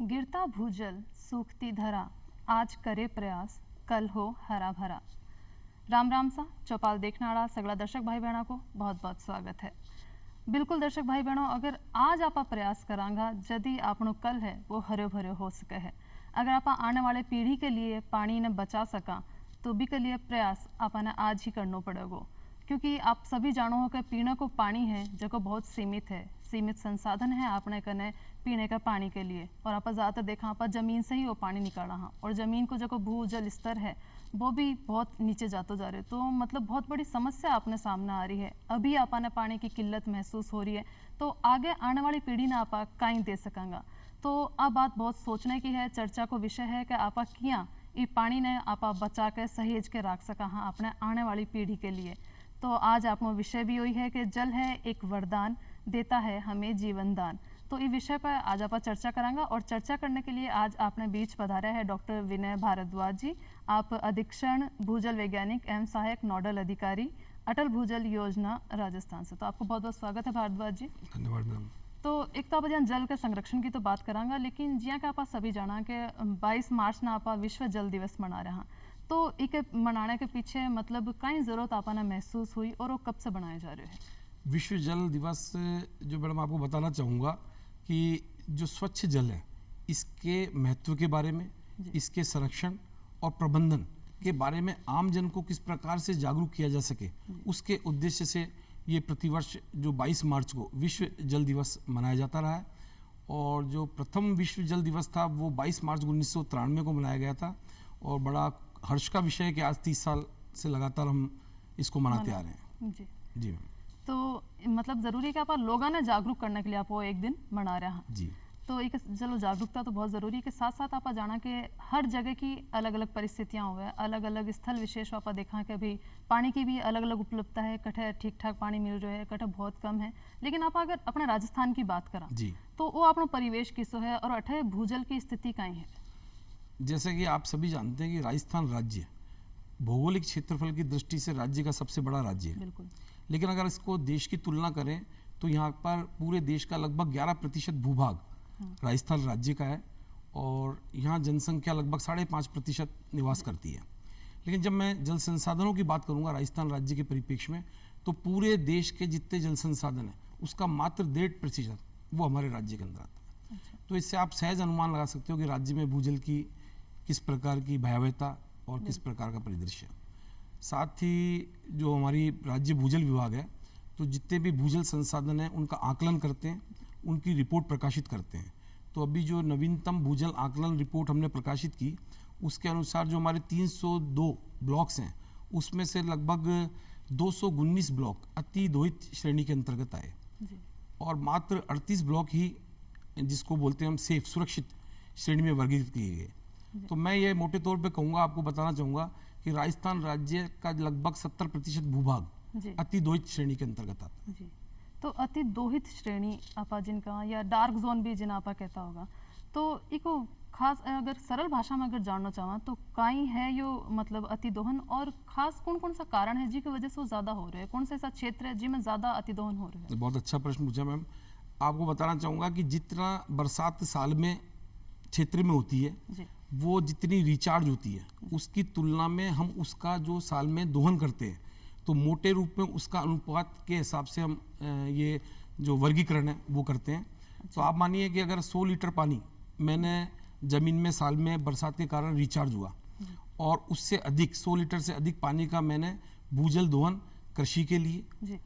गिरता भूजल सूखती धरा, आज करे प्रयास कल हो हरा भरा। राम राम सा चौपाल देखने वाला सगला दर्शक भाई बहनों को बहुत बहुत स्वागत है। बिल्कुल दर्शक भाई बहनों, अगर आज आप प्रयास करांगा जदि आपनो कल है वो हरे भरे हो सके है। अगर आप आने वाले पीढ़ी के लिए पानी ने बचा सका तो भी के लिए प्रयास आपने आज ही करना पड़ेगा, क्योंकि आप सभी जानो हो कि पीने को पानी है जो बहुत सीमित है, सीमित संसाधन है आपने कने पीने का पानी के लिए। और आप ज़्यादातर देखा आप जमीन से ही वो पानी निकाला हाँ, और ज़मीन को जो भूजल स्तर है वो भी बहुत नीचे जाते जा रहे, तो मतलब बहुत बड़ी समस्या अपने सामने आ रही है। अभी आपने पानी की किल्लत महसूस हो रही है, तो आगे आने वाली पीढ़ी ने आप कहीं दे सकेंगा। तो अब बात बहुत सोचने की है, चर्चा को विषय है कि आप किया ये पानी ने आप बचा के सहेज के रख सका हाँ अपने आने वाली पीढ़ी के लिए। तो आज आप विषय भी वही है कि जल है एक वरदान, देता है हमें जीवन दान। तो इस विषय पर आज आप चर्चा करांगा, और चर्चा करने के लिए आज आपने बीच पधारा है डॉक्टर विनय भारद्वाज जी। आप अधीक्षण भूजल वैज्ञानिक एवं सहायक नोडल अधिकारी अटल भूजल योजना राजस्थान से। तो आपको बहुत बहुत स्वागत है भारद्वाज जी। धन्यवाद मैम। तो एक तो आप जल के संरक्षण की तो बात करांगा, लेकिन जिया का आप सभी जाना कि 22 मार्च ना आप विश्व जल दिवस मना रहे हैं, तो एक मनाने के पीछे मतलब कई जरूरत आपने महसूस हुई और वो कब से बनाए जा रहे हैं? विश्व जल दिवस जो मैडम आपको बताना चाहूँगा कि जो स्वच्छ जल है इसके महत्व के बारे में, इसके संरक्षण और प्रबंधन के बारे में आम जन को किस प्रकार से जागरूक किया जा सके, उसके उद्देश्य से ये प्रतिवर्ष जो 22 मार्च को विश्व जल दिवस मनाया जाता रहा है। और जो प्रथम विश्व जल दिवस था वो 22 मार्च 1993 को मनाया गया था, और बड़ा हर्ष का विषय है कि आज 30 साल से लगातार हम इसको मनाते आ रहे हैं। जी मैम। तो मतलब जरूरी है कि आप लोगों ने जागरूक करने के लिए आप वो एक दिन मना रहे हैं जी। तो एक चलो जागरूकता तो बहुत ज़रूरी है कि साथ साथ आप जाना कि हर जगह की अलग अलग परिस्थितियाँ हुए, अलग अलग स्थल विशेष आप देखा कि अभी पानी की भी अलग अलग उपलब्धता है, कटे ठीक ठाक पानी मिल रहा है, कटे बहुत कम है। लेकिन आप अगर अपने राजस्थान की बात करा जी तो वो अपना परिवेश किसो है और अठे भूजल की स्थिति कहीं है? जैसे कि आप सभी जानते हैं कि राजस्थान राज्य भौगोलिक क्षेत्रफल की दृष्टि से राज्य का सबसे बड़ा राज्य है। बिल्कुल। लेकिन अगर इसको देश की तुलना करें तो यहाँ पर पूरे देश का लगभग 11% भूभाग राजस्थान राज्य का है, और यहाँ जनसंख्या लगभग 5.5% निवास करती है। लेकिन जब मैं जल संसाधनों की बात करूँगा राजस्थान राज्य के परिप्रेक्ष्य में, तो पूरे देश के जितने जल संसाधन हैं उसका मात्र 1.5% वो हमारे राज्य के अंदर आता है। तो इससे आप सहज अनुमान लगा सकते हो कि राज्य में भूजल की किस प्रकार की भयावहता और किस प्रकार का परिदृश्य। साथ ही जो हमारी राज्य भूजल विभाग है, तो जितने भी भूजल संसाधन हैं उनका आकलन करते हैं, उनकी रिपोर्ट प्रकाशित करते हैं। तो अभी जो नवीनतम भूजल आकलन रिपोर्ट हमने प्रकाशित की, उसके अनुसार जो हमारे 302 ब्लॉक्स हैं उसमें से लगभग 219 ब्लॉक अति दोहित श्रेणी के अंतर्गत आए, और मात्र 38 ब्लॉक ही जिसको बोलते हैं हम सेफ सुरक्षित श्रेणी में वर्गीकृत किए गए। तो मैं ये मोटे तौर पे कहूँगा, आपको बताना चाहूँगा कि राजस्थान राज्य का लगभग 70% भूभाग अति दोहित श्रेणी के अंतर्गत आता है। तो अति दोहित श्रेणी आपा जिनका या डार्क जोन भी जिन आपा कहता होगा, तो इको खास अगर सरल भाषा में अगर जानना चाहवा तो काई है यो मतलब अति दोहन, और खास कौन कौन सा कारण है जी की वजह से वो ज्यादा हो रहे हैं, कौन सा ऐसा क्षेत्र है जिसमें ज्यादा अति दोहन हो रहा है? बहुत अच्छा प्रश्न पूछा मैम। आपको बताना चाहूँगा कि जितना बरसात साल में क्षेत्र में होती है वो जितनी रिचार्ज होती है उसकी तुलना में हम उसका जो साल में दोहन करते हैं, तो मोटे रूप में उसका अनुपात के हिसाब से हम ये जो वर्गीकरण है वो करते हैं। तो आप मानिए कि अगर 100 लीटर पानी मैंने ज़मीन में साल में बरसात के कारण रिचार्ज हुआ, और उससे अधिक 100 लीटर से अधिक पानी का मैंने भूजल दोहन कृषि के लिए,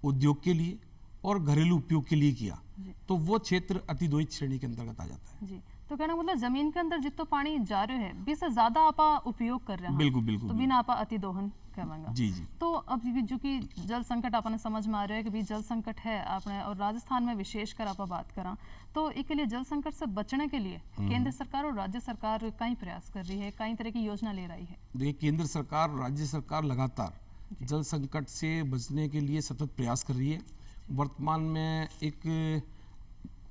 उद्योग के लिए और घरेलू उपयोग के लिए किया, तो वो क्षेत्र अति दोहित श्रेणी के अंतर्गत आ जाता है। जी। तो कहना मतलब जमीन के अंदर जितना पानी जा रहे है बीस से ज्यादा आपा उपयोग कर रहे हैं। बिल्कुल बिल्कुल। तो बिना आपा अति दोहन कहवांगा। जी जी। तो अब जो कि जल संकट आपने समझ में आ रहा है कि भी जल संकट है आपने, और राजस्थान में विशेषकर आप बात करा, तो इसके लिए जल संकट से बचने के लिए केंद्र सरकार और राज्य सरकार कई प्रयास कर रही है, कई तरह की योजना ले रही है। देखिए, केंद्र सरकार और राज्य सरकार लगातार जल संकट से बचने के लिए सतत प्रयास कर रही है। वर्तमान में एक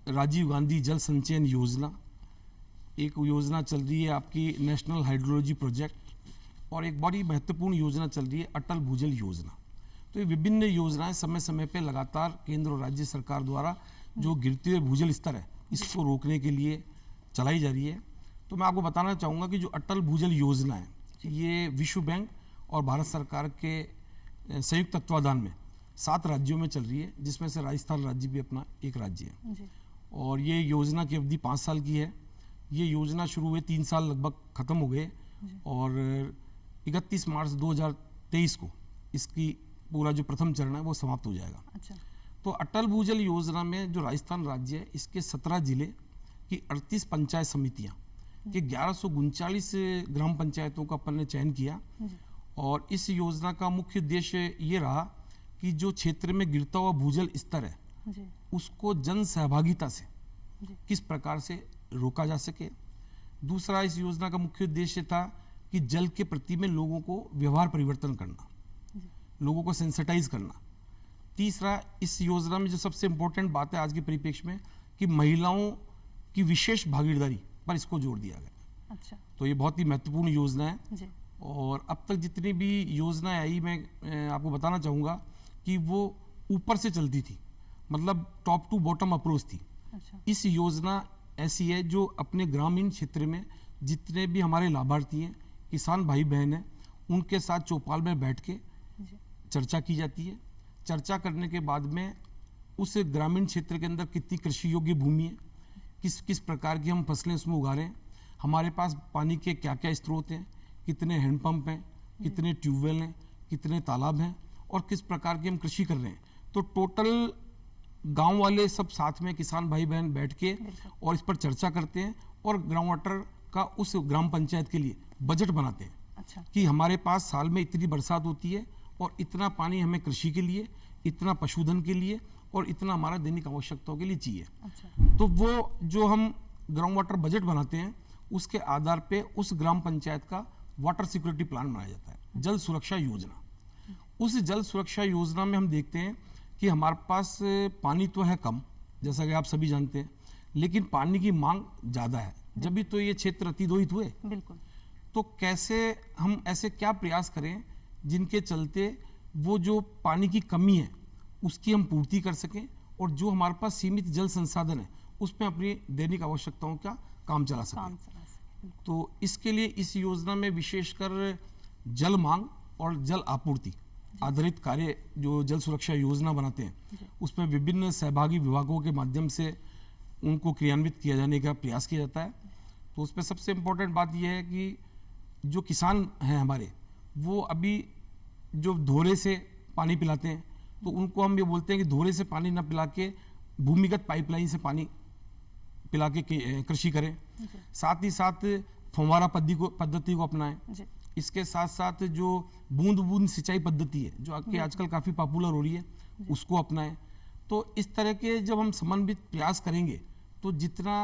राजीव गांधी जल संचयन योजना, एक योजना चल रही है आपकी नेशनल हाइड्रोलॉजी प्रोजेक्ट, और एक बड़ी महत्वपूर्ण योजना चल रही है अटल भूजल योजना। तो ये विभिन्न योजनाएं समय समय पे लगातार केंद्र और राज्य सरकार द्वारा जो गिरते हुए भूजल स्तर है इसको रोकने के लिए, चलाई जा रही है। तो मैं आपको बताना चाहूँगा कि जो अटल भूजल योजना है, ये विश्व बैंक और भारत सरकार के संयुक्त तत्वाधान में 7 राज्यों में चल रही है, जिसमें से राजस्थान राज्य भी अपना एक राज्य है। जी। और ये योजना की अवधि 5 साल की है। ये योजना शुरू हुए 3 साल लगभग ख़त्म हो गए और 31 मार्च 2023 को इसकी पूरा जो प्रथम चरण है वो समाप्त हो जाएगा। अच्छा। तो अटल भूजल योजना में जो राजस्थान राज्य है, इसके 17 जिले की 38 पंचायत समितियाँ के 1139 ग्राम पंचायतों का अपन ने चयन किया। और इस योजना का मुख्य उद्देश्य ये रहा कि जो क्षेत्र में गिरता हुआ भूजल स्तर है जी। उसको जन सहभागिता से जी। किस प्रकार से रोका जा सके। दूसरा, इस योजना का मुख्य उद्देश्य था कि जल के प्रति में लोगों को व्यवहार परिवर्तन करना, लोगों को सेंसिटाइज करना। तीसरा, इस योजना में जो सबसे इंपॉर्टेंट बात है आज के परिप्रेक्ष्य में कि महिलाओं की विशेष भागीदारी पर इसको जोर दिया गया। अच्छा। तो ये बहुत ही महत्वपूर्ण योजना है। जी। और अब तक जितनी भी योजनाएं आई, मैं आपको बताना चाहूँगा कि वो ऊपर से चलती थी, मतलब टॉप टू बॉटम अप्रोच थी। अच्छा। इस योजना ऐसी है जो अपने ग्रामीण क्षेत्र में जितने भी हमारे लाभार्थी हैं, किसान भाई बहन हैं, उनके साथ चौपाल में बैठ के जी। चर्चा की जाती है। चर्चा करने के बाद में उस ग्रामीण क्षेत्र के अंदर कितनी कृषि योग्य भूमि है, किस किस प्रकार की हम फसलें उसमें उगा रहे हैं, हमारे पास पानी के क्या क्या स्रोत हैं, कितने हैंडपंप हैं, कितने ट्यूबवेल हैं, कितने तालाब हैं और किस प्रकार की हम कृषि कर रहे हैं। तो टोटल गांव वाले सब साथ में किसान भाई बहन बैठ के और इस पर चर्चा करते हैं और ग्राउंड वाटर का उस ग्राम पंचायत के लिए बजट बनाते हैं। अच्छा। कि हमारे पास साल में इतनी बरसात होती है और इतना पानी हमें कृषि के लिए, इतना पशुधन के लिए और इतना हमारा दैनिक आवश्यकताओं के लिए चाहिए। अच्छा। तो वो जो हम ग्राउंड वाटर बजट बनाते हैं उसके आधार पे उस ग्राम पंचायत का वाटर सिक्योरिटी प्लान बनाया जाता है, जल सुरक्षा योजना। उस जल सुरक्षा योजना में हम देखते हैं कि हमारे पास पानी तो है कम, जैसा कि आप सभी जानते हैं, लेकिन पानी की मांग ज़्यादा है, जब भी तो ये क्षेत्र अतिदोहित हुए। बिल्कुल। तो कैसे हम ऐसे क्या प्रयास करें जिनके चलते वो जो पानी की कमी है उसकी हम पूर्ति कर सकें और जो हमारे पास सीमित जल संसाधन है उसमें अपनी दैनिक आवश्यकताओं का काम चला काम सकें। चला सके। तो इसके लिए इस योजना में विशेषकर जल मांग और जल आपूर्ति आधारित कार्य जो जल सुरक्षा योजना बनाते हैं उसमें विभिन्न सहभागी विभागों के माध्यम से उनको क्रियान्वित किया जाने का प्रयास किया जाता है। तो उसमें सबसे इम्पोर्टेंट बात यह है कि जो किसान हैं हमारे, वो अभी जो धोरे से पानी पिलाते हैं तो उनको हम ये बोलते हैं कि धोरे से पानी न पिला के भूमिगत पाइपलाइन से पानी पिला के कृषि करें। साथ ही साथ फव्वारा पद्धति को अपनाएं। जी। इसके साथ साथ जो बूंद बूंद सिंचाई पद्धति है जो आपके आजकल काफ़ी पॉपुलर हो रही है उसको अपनाएं। तो इस तरह के जब हम समन्वित प्रयास करेंगे तो जितना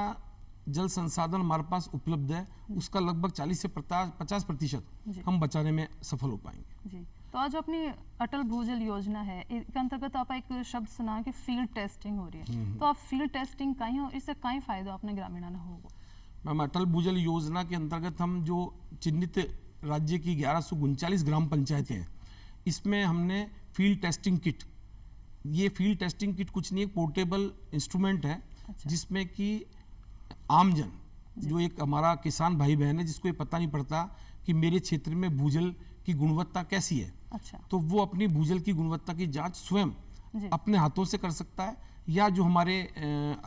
जल संसाधन हमारे पास उपलब्ध है उसका लगभग 40 से 50% हम बचाने में सफल हो पाएंगे। जी। तो आज अपनी अटल भूजल योजना है, इसके अंतर्गत आप एक शब्द सुना कि फील्ड टेस्टिंग हो रही है, तो आप फील्ड टेस्टिंग कहीं हो, इससे कहीं फायदा अपने ग्रामीणों ने होगा? मैम, अटल भूजल योजना के अंतर्गत हम जो चिन्हित राज्य की 1139 ग्राम पंचायतें हैं इसमें हमने फील्ड टेस्टिंग किट, ये फील्ड टेस्टिंग किट कुछ नहीं, एक पोर्टेबल इंस्ट्रूमेंट है। अच्छा। जिसमें कि आमजन जो एक हमारा किसान भाई बहन है जिसको ये पता नहीं पड़ता कि मेरे क्षेत्र में भूजल की गुणवत्ता कैसी है, अच्छा। तो वो अपनी भूजल की गुणवत्ता की जांच स्वयं अपने हाथों से कर सकता है या जो हमारे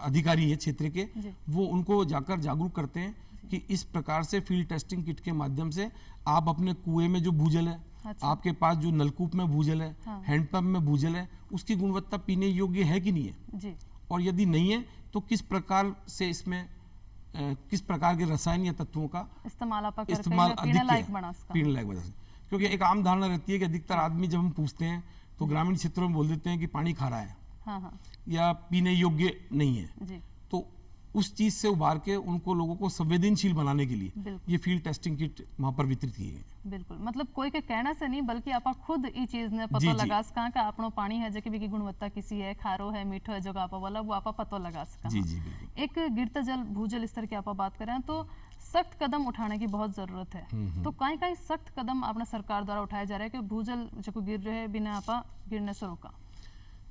अधिकारी है क्षेत्र के वो उनको जाकर जागरूक करते हैं कि इस प्रकार से फील्ड टेस्टिंग किट के माध्यम से आप अपने कुएं में जो भूजल है, अच्छा। आपके पास जो नलकूप में भूजल है, हाँ। हैंडपंप में भूजल है, उसकी गुणवत्ता पीने योग्य है कि नहीं है जी। और यदि नहीं है तो किस प्रकार से इसमें किस प्रकार के रसायन या तत्वों का इस्तेमाल अधिक पीने लायक किया बना है, सका। पीने लायक बना सके। क्योंकि एक आम धारणा रहती है कि अधिकतर आदमी जब हम पूछते हैं तो ग्रामीण क्षेत्रों में बोल देते हैं कि पानी खारा है हाँ हाँ। या पीने योग्य नहीं है। जी। तो उस चीज से उबार के उनको लोगों को संवेदनशील बनाने के लिए बिल्कुल। ये फील्ड टेस्टिंग किट वहां पर वितरित किए गए। बिल्कुल, मतलब कोई के कहना से नहीं बल्कि आप खुद ई चीज ने जी, पतो जी। लगा सका कि आपनो पानी है जो की गुणवत्ता किसी है, खारो है, मीठो है, जो आप बोला वो आप पतो लगा सका। जी जी बिल्कुल। एक गिरता जल भूजल स्तर की आप बात करें तो सख्त कदम उठाने की बहुत जरूरत है। तो कहीं कहीं सख्त कदम अपना सरकार द्वारा उठाया जा रहा है कि भूजल जो गिर रहे हैं बिना आप गिरने से रोका।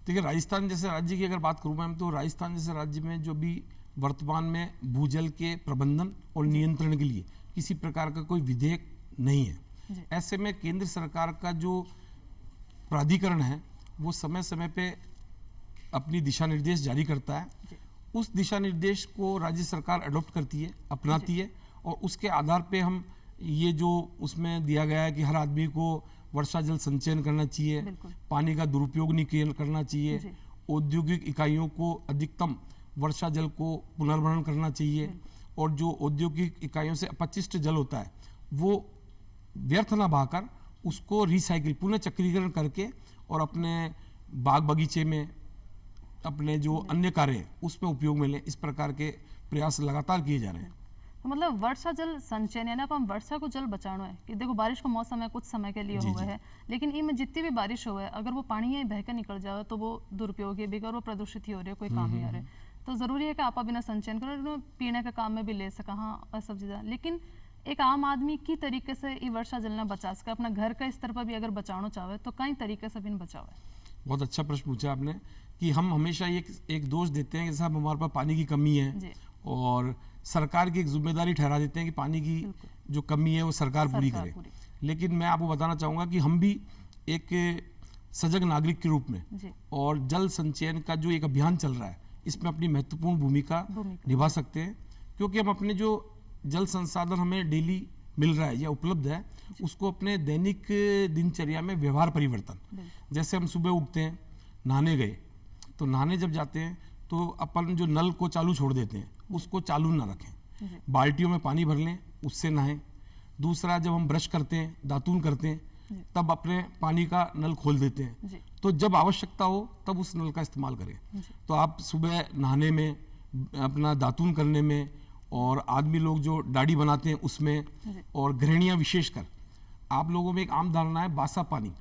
देखिए, राजस्थान जैसे राज्य की अगर बात करूँ मैम, तो राजस्थान जैसे राज्य में जो भी वर्तमान में भूजल के प्रबंधन और नियंत्रण के लिए किसी प्रकार का कोई विधेयक नहीं है। ऐसे में केंद्र सरकार का जो प्राधिकरण है वो समय समय पे अपनी दिशा निर्देश जारी करता है। उस दिशा निर्देश को राज्य सरकार अडॉप्ट करती है, अपनाती है, और उसके आधार पे हम ये जो उसमें दिया गया है कि हर आदमी को वर्षा जल संचयन करना चाहिए, पानी का दुरुपयोग नहीं करना चाहिए, औद्योगिक इकाइयों को अधिकतम वर्षा जल को पुनर्भरण करना चाहिए, और जो औद्योगिक इकाइयों से अपशिष्ट जल होता है वो व्यर्थ ना बहाकर उसको रिसाइकिल पुनः चक्रीकरण करके और अपने बाग बगीचे में अपने जो अन्य कार्य हैं उसमें उपयोग में लें। इस प्रकार के प्रयास लगातार किए जा रहे हैं। तो मतलब वर्षा जल संचयन यानी अपन वर्षा को जल बचाना है कि देखो बारिश का मौसम है, कुछ समय के लिए हुआ है, लेकिन इनमें जितनी भी बारिश हुआ है अगर वो पानी यहीं बहकर निकल जाए तो वो दुरुपयोग है, बेकार वो प्रदूषित ही हो रही है, कोई काम नहीं आ रहा है। तो जरूरी है कि आप बिना संचयन करो, पीने का काम में भी ले सका, हाँ सब चीज़ें। लेकिन एक आम आदमी की तरीके से ये वर्षा जल ना बचा सका, अपना घर के स्तर पर भी अगर बचाना चाहे तो कई तरीके से भी बचावे। बहुत अच्छा प्रश्न पूछा आपने कि हम हमेशा एक दोष देते हैं कि साहब हमारे पास पानी की कमी है, और सरकार की एक जिम्मेदारी ठहरा देते हैं कि पानी की जो कमी है वो सरकार पूरी करे। लेकिन मैं आपको बताना चाहूँगा कि हम भी एक सजग नागरिक के रूप में और जल संचयन का जो एक अभियान चल रहा है इसमें अपनी महत्वपूर्ण भूमिका निभा सकते हैं, क्योंकि हम अपने जो जल संसाधन हमें डेली मिल रहा है या उपलब्ध है उसको अपने दैनिक दिनचर्या में व्यवहार परिवर्तन, जैसे हम सुबह उठते हैं, नहाने गए, तो नहाने जब जाते हैं तो अपन जो नल को चालू छोड़ देते हैं उसको चालू ना रखें, बाल्टियों में पानी भर लें, उससे नहाएं। दूसरा, जब हम ब्रश करते हैं, दातून करते हैं, तब अपने पानी का नल खोल देते हैं, तो जब आवश्यकता हो तब उस नल का इस्तेमाल करें। तो आप सुबह नहाने में, अपना दातून करने में, और आदमी लोग जो दाढ़ी बनाते हैं उसमें, और गृहिणियां विशेषकर, आप लोगों में एक आम धारणा है बासा पानी,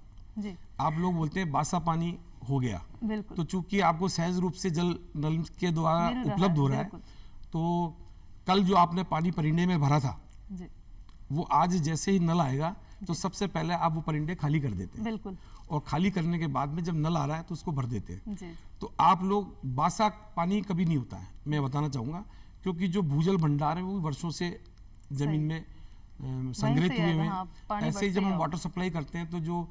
आप लोग बोलते हैं बासा पानी हो गया, तो चूंकि आपको सहज रूप से जल नल के द्वारा उपलब्ध हो रहा है, तो कल जो आपने पानी परिंडे में भरा था वो आज जैसे ही नल आएगा तो सबसे पहले आप वो परिंडे खाली कर देते हैं, और खाली करने के बाद में जब नल आ रहा है तो उसको भर देते हैं। तो आप लोग बासा पानी कभी नहीं होता है, मैं बताना चाहूंगा, क्योंकि जो भूजल भंडार है वो वर्षों से जमीन में संग्रहित हुए हैं। ऐसे ही जब हम वाटर सप्लाई करते हैं तो जो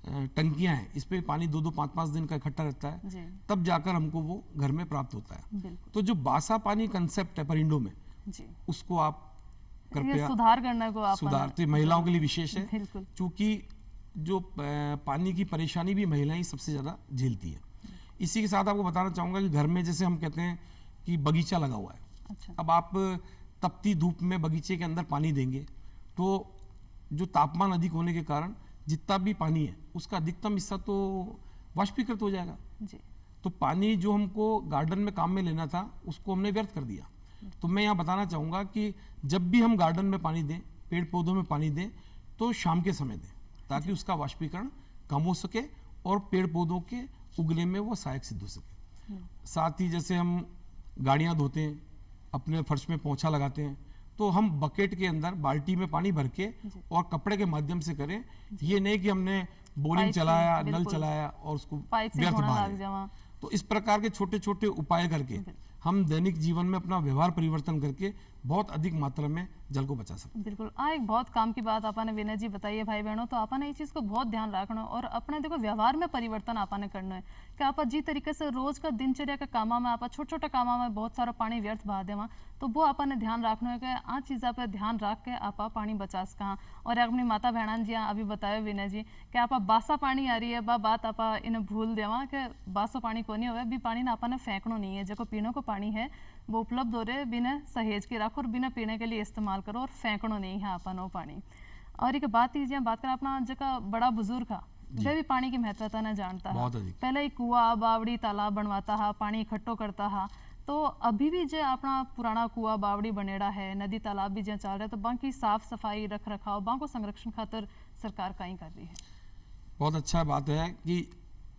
टंकियां हैं इस पे पानी 2-2, 5-5 दिन का इकट्ठा रहता है, तब जाकर हमको वो घर में प्राप्त होता है। तो जो बासा पानी कंसेप्ट है परिंडों में, उसको आप कृपया सुधार करने को आप सुधार, तो महिलाओं के लिए विशेष है, क्योंकि जो पानी की परेशानी भी महिलाएं सबसे ज्यादा झेलती है। इसी के साथ आपको बताना चाहूंगा कि घर में जैसे हम कहते हैं कि बगीचा लगा हुआ है, अब आप तपती धूप में बगीचे के अंदर पानी देंगे तो जो तापमान अधिक होने के कारण जितना भी पानी है उसका अधिकतम हिस्सा तो वाष्पीकृत हो जाएगा। तो पानी जो हमको गार्डन में काम में लेना था उसको हमने व्यर्थ कर दिया। तो मैं यहाँ बताना चाहूंगा कि जब भी हम गार्डन में पानी दें, पेड़ पौधों में पानी दें, तो शाम के समय दें, ताकि उसका वाष्पीकरण कम हो सके और पेड़ पौधों के उगने में वो सहायक सिद्ध हो सके। साथ ही जैसे हम गाड़ियां धोते हैं, अपने फर्श में पोंछा लगाते हैं, तो हम बकेट के अंदर बाल्टी में पानी भर के और कपड़े के माध्यम से करें, ये नहीं कि हमने बोरिंग चलाया, नल चलाया और उसको व्यर्थ बहा। तो इस प्रकार के छोटे छोटे उपाय करके हम दैनिक जीवन में अपना व्यवहार परिवर्तन करके बहुत अधिक मात्रा में जल को बचा सकते हैं। बिल्कुल, एक बहुत काम की बात आपने विनय जी बताइए भाई बहनों, तो आपने ये चीज़ को बहुत ध्यान रखना और अपने देखो व्यवहार में परिवर्तन आपने करना है कि आप जी तरीके से रोज का दिनचर्या का कामा में आप छोटे छोटे कामा में बहुत सारा पानी व्यर्थ बहा देवा, तो वो आपने ध्यान रखना है कि आ चीज़ा पे ध्यान रख के आप पानी बचा सका। और अपनी माता बहना जी अभी बताया विनय जी कि आप बासा पानी आ रही है, बात आप इन्हें भूल देवा कि बासा पानी को नहीं हो भी पानी ना आपने फेंकना नहीं है, जो पीने को पानी है वो उपलब्ध हो रहे बिना सहेज के रखो और बिना पीने के लिए इस्तेमाल करो और फेंकनो नहीं है अपन वो पानी। और एक बात कीजिए, बात करें अपना जगह बड़ा बुजुर्ग था वह भी पानी की महत्वता न जानता है, पहले ही कुआं बावड़ी तालाब बनवाता है, पानी इकट्ठो करता है, तो अभी भी जो अपना पुराना कुआं बावड़ी बनेड़ा है, नदी तालाब भी जो चल रहा है, तो बाकी साफ सफाई रख रखाव बाको संरक्षण खातर सरकार कहीं कर रही है। बहुत अच्छा बात है कि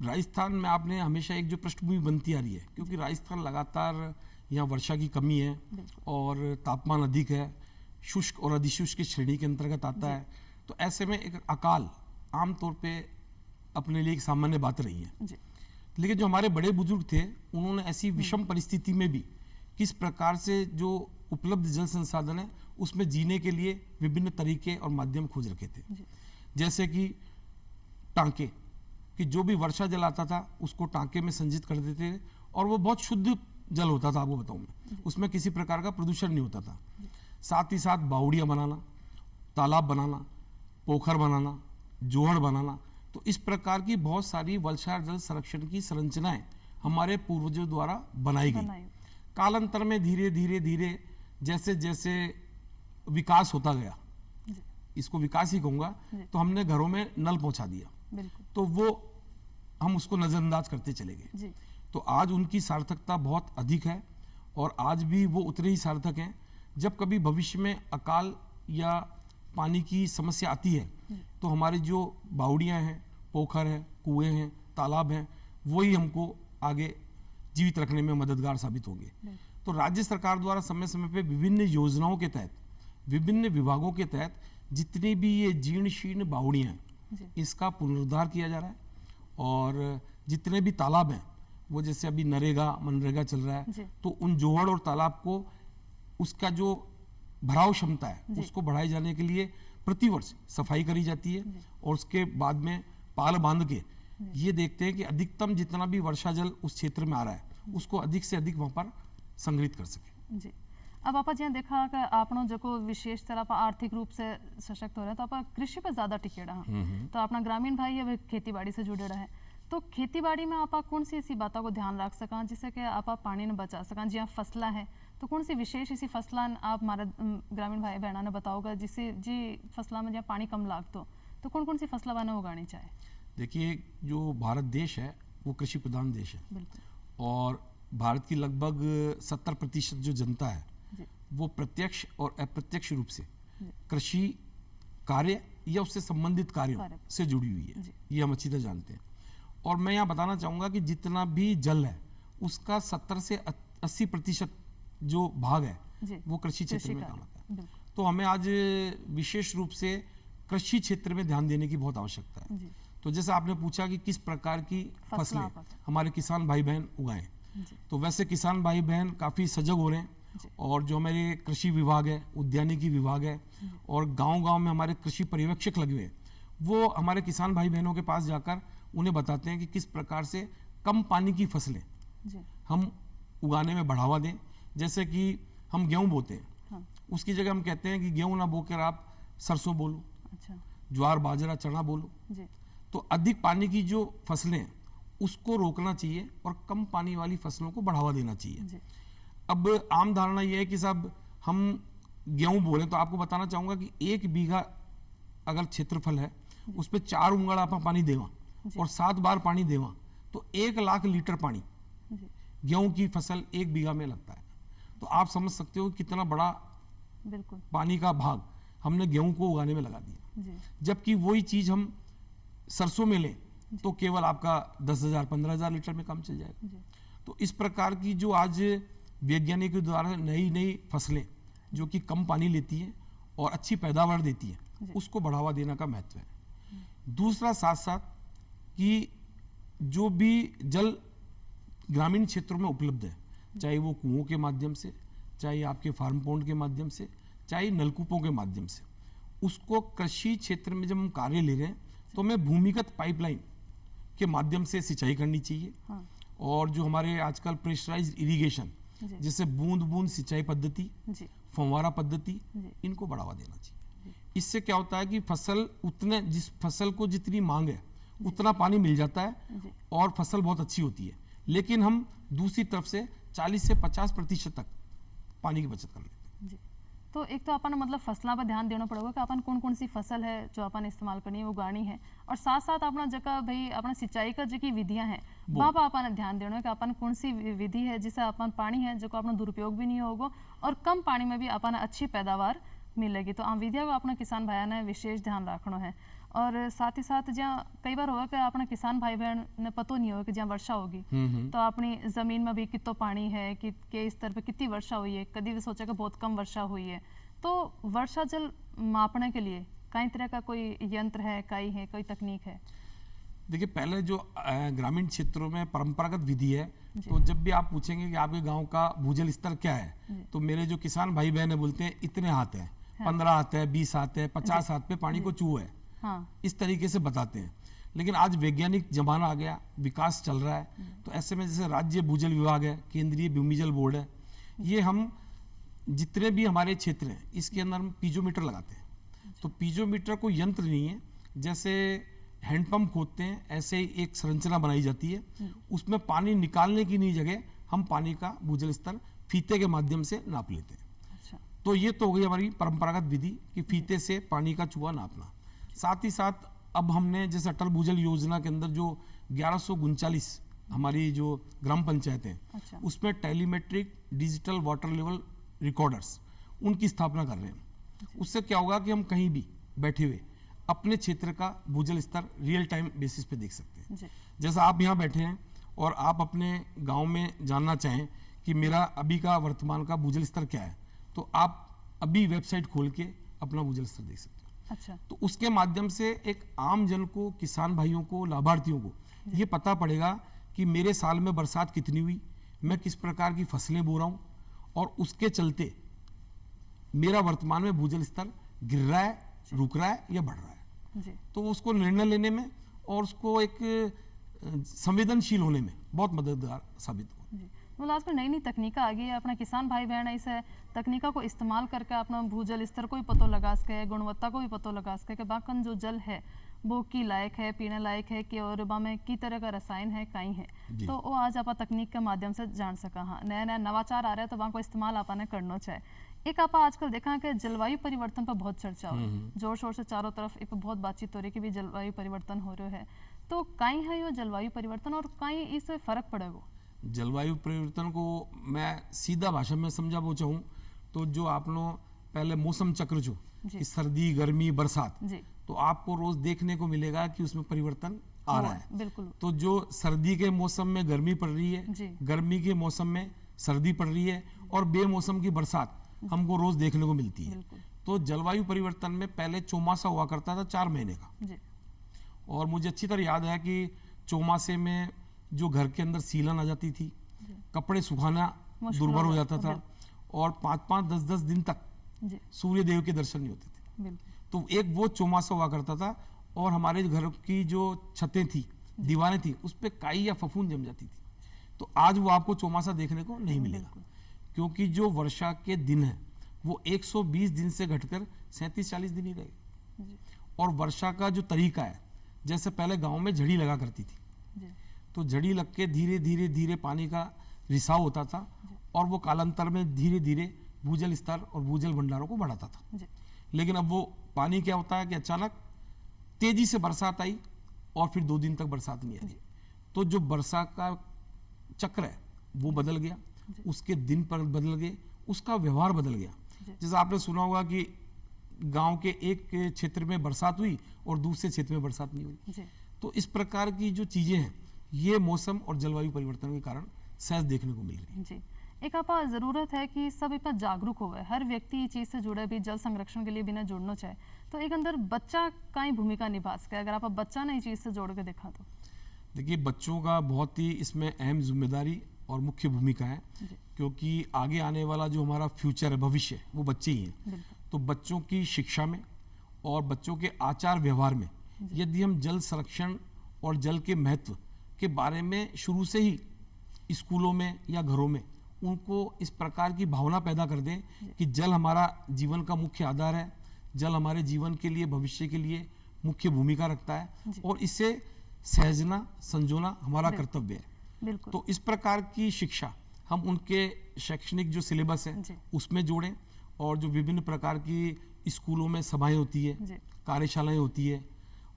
राजस्थान में आपने हमेशा एक जो पृष्ठभूमि बनती आ रही है, क्योंकि राजस्थान लगातार यहाँ वर्षा की कमी है और तापमान अधिक है, शुष्क और अधिशुष्क की श्रेणी के अंतर्गत आता है, तो ऐसे में एक अकाल आमतौर पे अपने लिए एक सामान्य बात रही है। लेकिन जो हमारे बड़े बुजुर्ग थे उन्होंने ऐसी विषम परिस्थिति में भी किस प्रकार से जो उपलब्ध जल संसाधन है उसमें जीने के लिए विभिन्न तरीके और माध्यम खोज रखे थे। जैसे कि टांके, कि जो भी वर्षा जल आता था उसको टांके में संचित कर देते थे और वो बहुत शुद्ध जल होता था, आपको बताऊं मैं, उसमें किसी प्रकार का प्रदूषण नहीं होता था। साथ ही साथ बावड़ियाँ बनाना, तालाब बनाना, पोखर बनाना, जोहड़ बनाना, तो इस प्रकार की बहुत सारी वर्षा जल संरक्षण की संरचनाएं हमारे पूर्वजों द्वारा बनाई गई। कालांतर में धीरे धीरे धीरे जैसे जैसे विकास होता गया, इसको विकास ही कहूंगा, तो हमने घरों में नल पहुंचा दिया, तो वो हम उसको नजरअंदाज करते चले गए। तो आज उनकी सार्थकता बहुत अधिक है और आज भी वो उतने ही सार्थक हैं। जब कभी भविष्य में अकाल या पानी की समस्या आती है तो हमारी जो बावड़ियाँ हैं, पोखर हैं, कुएं हैं, तालाब हैं, वही हमको आगे जीवित रखने में मददगार साबित होंगे। तो राज्य सरकार द्वारा समय समय पे विभिन्न योजनाओं के तहत, विभिन्न विभागों के तहत जितनी भी ये जीर्ण शीर्ण बावड़ियाँ हैं इसका पुनरुद्धार किया जा रहा है। और जितने भी तालाब हैं वो जैसे अभी नरेगा मनरेगा चल रहा है, तो उन जोहड़ और तालाब को उसका जो भराव क्षमता है उसको बढ़ाए जाने के लिए प्रतिवर्ष सफाई करी जाती है और उसके बाद में पाल बांध के ये देखते हैं कि अधिकतम जितना भी वर्षा जल उस क्षेत्र में आ रहा है उसको अधिक से अधिक वहां पर संग्रहित कर सके। जी, अब आप ज्યાં देखा कि आपनो जो विशेष तरह पर आर्थिक रूप से सशक्त हो रहे हैं, तो आप कृषि पर ज्यादा टिके रहा, तो अपना ग्रामीण भाई अब खेती बाड़ी से जुड़े रहे, तो खेती बाड़ी में आप कौन सी ऐसी बातों को ध्यान रख सका जिससे कि आप पानी ने बचा सका। जी फसला है तो कौन सी विशेष ऐसी फसला आप हमारे ग्रामीण भाई बहना ने बताओगा जिससे जी फसला में जहाँ पानी कम लागतो, तो कौन कौन सी फसला बने उगानी चाहे। देखिए, जो भारत देश है वो कृषि प्रधान देश है और भारत की लगभग 70% जो जनता है वो प्रत्यक्ष और अप्रत्यक्ष रूप से कृषि कार्य या उससे संबंधित कार्यों से जुड़ी हुई है, ये हम अच्छी तरह जानते हैं। और मैं यहाँ बताना चाहूँगा कि जितना भी जल है उसका 70 से 80% जो भाग है वो कृषि क्षेत्र में काम आता है। तो हमें आज विशेष रूप से कृषि क्षेत्र में ध्यान देने की बहुत आवश्यकता है। तो जैसे आपने पूछा कि किस प्रकार की फसलें हमारे किसान भाई बहन उगाएं, तो वैसे किसान भाई बहन काफ़ी सजग हो रहे हैं और जो हमारे कृषि विभाग है, उद्यानिकी विभाग है और गांव-गांव में हमारे कृषि पर्यवेक्षक लगे हुए हैं, वो हमारे किसान भाई बहनों के पास जाकर उन्हें बताते हैं कि किस प्रकार से कम पानी की फसलें हम उगाने में बढ़ावा दें। जैसे कि हम गेहूं बोते हैं, उसकी जगह हम कहते हैं कि गेहूं ना बोकर आप सरसों बोलो, ज्वार बाजरा चना बोलो। तो अधिक पानी की जो फसलें हैं उसको रोकना चाहिए और कम पानी वाली फसलों को बढ़ावा देना चाहिए। अब आम धारणा यह है कि साहब हम गेहूं बोले, तो आपको बताना चाहूंगा कि 1 बीघा अगर क्षेत्रफल है उस पर 4 उंगल आप पानी देवा और 7 बार पानी देवा तो 1 लाख लीटर पानी गेहूं की फसल 1 बीघा में लगता है। तो आप समझ सकते हो कितना बड़ा पानी का भाग हमने गेहूं को उगाने में लगा दिया। जबकि वही चीज हम सरसों में लें तो केवल आपका 10,000 15,000 लीटर में काम चल जाएगा। तो इस प्रकार की जो आज वैज्ञानिकों द्वारा नई नई फसलें जो कि कम पानी लेती हैं और अच्छी पैदावार देती हैं उसको बढ़ावा देने का महत्व है। दूसरा साथ साथ कि जो भी जल ग्रामीण क्षेत्रों में उपलब्ध है, चाहे वो कुओं के माध्यम से, चाहे आपके फार्म पॉन्ड के माध्यम से, चाहे नलकूपों के माध्यम से, उसको कृषि क्षेत्र में जब हम कार्य ले रहे हैं तो हमें भूमिगत पाइपलाइन के माध्यम से सिंचाई करनी चाहिए। और जो हमारे आजकल प्रेशराइज्ड इरिगेशन जैसे बूंद बूंद सिंचाई पद्धति, फव्वारा पद्धति, इनको बढ़ावा देना चाहिए। इससे क्या होता है कि फसल उतने जिस फसल को जितनी मांग है उतना पानी मिल जाता है और फसल बहुत अच्छी होती है, लेकिन हम दूसरी तरफ से 40 से 50% तक पानी की बचत कर लेते हैं। तो एक तो अपन मतलब फसलों पर ध्यान देना पड़ेगा कि अपन कौन कौन सी फसल है जो अपन इस्तेमाल करनी है उगानी है, और साथ साथ अपना जगह भाई अपना सिंचाई का जो की विधियां हैं वहाँ पर अपन ध्यान देना है कि अपन कौन सी विधि है जिससे अपन पानी है जो अपना दुरुपयोग भी नहीं होगा और कम पानी में भी अपन अच्छी पैदावार मिलेगी। तो आम विधिया को अपना किसान भाई ने विशेष ध्यान रखना है। और साथ ही साथ जहाँ कई बार होगा कि अपना किसान भाई बहन ने पतो नहीं होगा कि जहाँ वर्षा होगी तो अपनी जमीन में भी कितना पानी है कि के स्तर पे कितनी वर्षा हुई है, कभी भी सोचा कि बहुत कम वर्षा हुई है। तो वर्षा जल मापने के लिए कई तरह का कोई यंत्र है, कई है कोई तकनीक है? देखिए पहले जो ग्रामीण क्षेत्रों में परंपरागत विधि है, तो जब भी आप पूछेंगे कि आपके गांव का भूजल स्तर क्या है, तो मेरे जो किसान भाई बहन है बोलते हैं इतने हाथ है, 15 हाथ है, 20 हाथ है, 50 हाथ पे पानी को छू है। हाँ, इस तरीके से बताते हैं। लेकिन आज वैज्ञानिक जमाना आ गया, विकास चल रहा है, तो ऐसे में जैसे राज्य भूजल विभाग है, केंद्रीय भूमिजल बोर्ड है, ये हम जितने भी हमारे क्षेत्र हैं इसके अंदर हम पीजोमीटर लगाते हैं। तो पीजोमीटर कोई यंत्र नहीं है, जैसे हैंडपंप खोदते हैं ऐसे ही एक संरचना बनाई जाती है, उसमें पानी निकालने की नहीं जगह हम पानी का भूजल स्तर फीते के माध्यम से नाप लेते हैं। अच्छा, तो ये तो हो गई हमारी परंपरागत विधि कि फीते से पानी का चूहा नापना। साथ ही साथ अब हमने जैसे अटल भूजल योजना के अंदर जो 1139 हमारी जो ग्राम पंचायतें हैं, अच्छा, उसमें टेलीमेट्रिक डिजिटल वाटर लेवल रिकॉर्डर्स उनकी स्थापना कर रहे हैं। उससे क्या होगा कि हम कहीं भी बैठे हुए अपने क्षेत्र का भूजल स्तर रियल टाइम बेसिस पे देख सकते हैं। जी, जैसा आप यहाँ बैठे हैं और आप अपने गांव में जानना चाहें कि मेरा अभी का वर्तमान का भूजल स्तर क्या है, तो आप अभी वेबसाइट खोल के अपना भूजल स्तर देख सकते हैं। अच्छा, तो उसके माध्यम से एक आम जन को, किसान भाइयों को, लाभार्थियों को ये पता पड़ेगा कि मेरे साल में बरसात कितनी हुई, मैं किस प्रकार की फसलें बो रहा हूँ, और उसके चलते मेरा वर्तमान में भूजल स्तर गिर रहा है, रुक रहा है या बढ़ रहा है। जी, तो उसको निर्णय लेने में और उसको एक संवेदनशील होने में बहुत मददगार साबित हो। जी। मतलब आजकल नई नई तकनीका आ गई है, अपना किसान भाई बहन इस तकनीका को इस्तेमाल करके अपना भूजल स्तर को भी पतो लगा सके, गुणवत्ता को भी पतो लगा सके कि बाकन जो जल है वो की लायक है, पीने लायक है कि और बा में की तरह का रसायन है कहीं है। जी। तो वो आज आप तकनीक के माध्यम से जान सका। हाँ, नया नया नवाचार आ रहा है तो वहाँ को इस्तेमाल आपने करना चाहिए। एक आप आजकल देखा कि जलवायु परिवर्तन पर बहुत चर्चा हो, जोर शोर से चारों तरफ एक बहुत बातचीत हो रही कि भी जलवायु परिवर्तन हो रहा है। तो कहीं है ये जलवायु परिवर्तन और कहीं इससे फर्क पड़ेगा? जलवायु परिवर्तन को मैं सीधा भाषा में समझाना चाहूँ तो जो आप लोग पहले मौसम चक्र जो जी। कि सर्दी, गर्मी, बरसात, जी, तो आपको रोज देखने को मिलेगा कि उसमें परिवर्तन आ रहा है। बिल्कुल। तो जो सर्दी के मौसम में गर्मी पड़ रही जी। है, गर्मी के मौसम में सर्दी पड़ रही है, और बेमौसम की बरसात हमको रोज देखने को मिलती है। बिल्कुल। तो जलवायु परिवर्तन में पहले चौमासा हुआ करता था 4 महीने का, जी, और मुझे अच्छी तरह याद है कि चौमासे में जो घर के अंदर सीलन आ जाती थी, कपड़े सुखाना मुश्किल दुर्भर हो हो जाता जाता था, और 5-5, 10-10 दिन तक जी, सूर्य देव के दर्शन नहीं होते थे। बिल्कुल। तो एक वो चौमासा हुआ करता था, और हमारे घर की जो छतें थी, दीवारें थी, उस पर काई या फफूंद जम जाती थी। तो आज वो आपको चौमासा देखने को नहीं मिलेगा, क्योंकि जो वर्षा के दिन है वो 120 दिन से घटकर 37-40 दिन ही रहे। जी, और वर्षा का जो तरीका है, जैसे पहले गांव में झड़ी लगा करती थी, जी, तो झड़ी लग के धीरे धीरे धीरे पानी का रिसाव होता था, और वो कालांतर में धीरे धीरे भूजल स्तर और भूजल भंडारों को बढ़ाता था। जी, लेकिन अब वो पानी क्या होता है कि अचानक तेजी से बरसात आई और फिर 2 दिन तक बरसात नहीं आई, तो जो वर्षा का चक्र है वो बदल गया, उसके दिन पर बदल गए, उसका व्यवहार बदल गया। जैसे आपने सुना होगा कि गांव के एक क्षेत्र में बरसात हुई और दूसरे क्षेत्र में बरसात नहीं हुई। जी, तो इस प्रकार की जो चीजें हैं ये मौसम और जलवायु परिवर्तन के कारण सहज देखने को मिल रही है। जी। एक आप जरूरत है कि सब इतना जागरूक हो गए, हर व्यक्ति ये चीज से जुड़े भी, जल संरक्षण के लिए भी ना जुड़ना चाहे। तो एक अंदर बच्चा का ही भूमिका निभा सके, अगर आप बच्चा ना इस चीज से जोड़ के देखा तो? देखिए बच्चों का बहुत ही इसमें अहम जिम्मेदारी और मुख्य भूमिका है, क्योंकि आगे आने वाला जो हमारा फ्यूचर है, भविष्य, वो बच्चे ही हैं। बिल्कुल। तो बच्चों की शिक्षा में और बच्चों के आचार व्यवहार में यदि हम जल संरक्षण और जल के महत्व के बारे में शुरू से ही स्कूलों में या घरों में उनको इस प्रकार की भावना पैदा कर दें कि जल हमारा जीवन का मुख्य आधार है, जल हमारे जीवन के लिए, भविष्य के लिए मुख्य भूमिका रखता है, और इससे सहजना संजोना हमारा कर्तव्य है। बिल्कुल। तो इस प्रकार की शिक्षा हम उनके शैक्षणिक जो सिलेबस जी। है उसमें जोड़ें, और जो विभिन्न प्रकार की स्कूलों में सभाएं होती है, जी। कार्यशालाएं होती है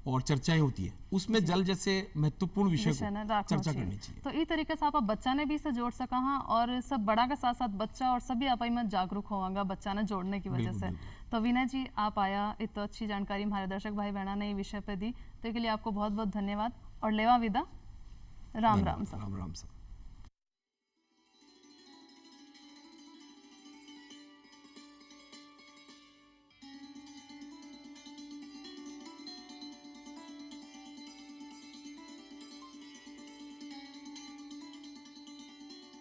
और चर्चाएं होती है, उसमें जल जैसे महत्वपूर्ण विषय विषय ना को रखना चर्चा करनी चाहिए। तो इस तरीके से आप बच्चा ने भी इसे जोड़ सका, हाँ, और सब बड़ा के साथ साथ बच्चा और सभी आप में जागरूक होगा बच्चा ने जोड़ने की वजह बिल्कुल, से। बिल्कुल। तो विनय जी, आप आया, इतना अच्छी जानकारी हमारे दर्शक भाई बहना ने ये विषय पे दी, तो इसके लिए आपको बहुत बहुत धन्यवाद और लेवा विदा। राम राम सा। राम राम सा।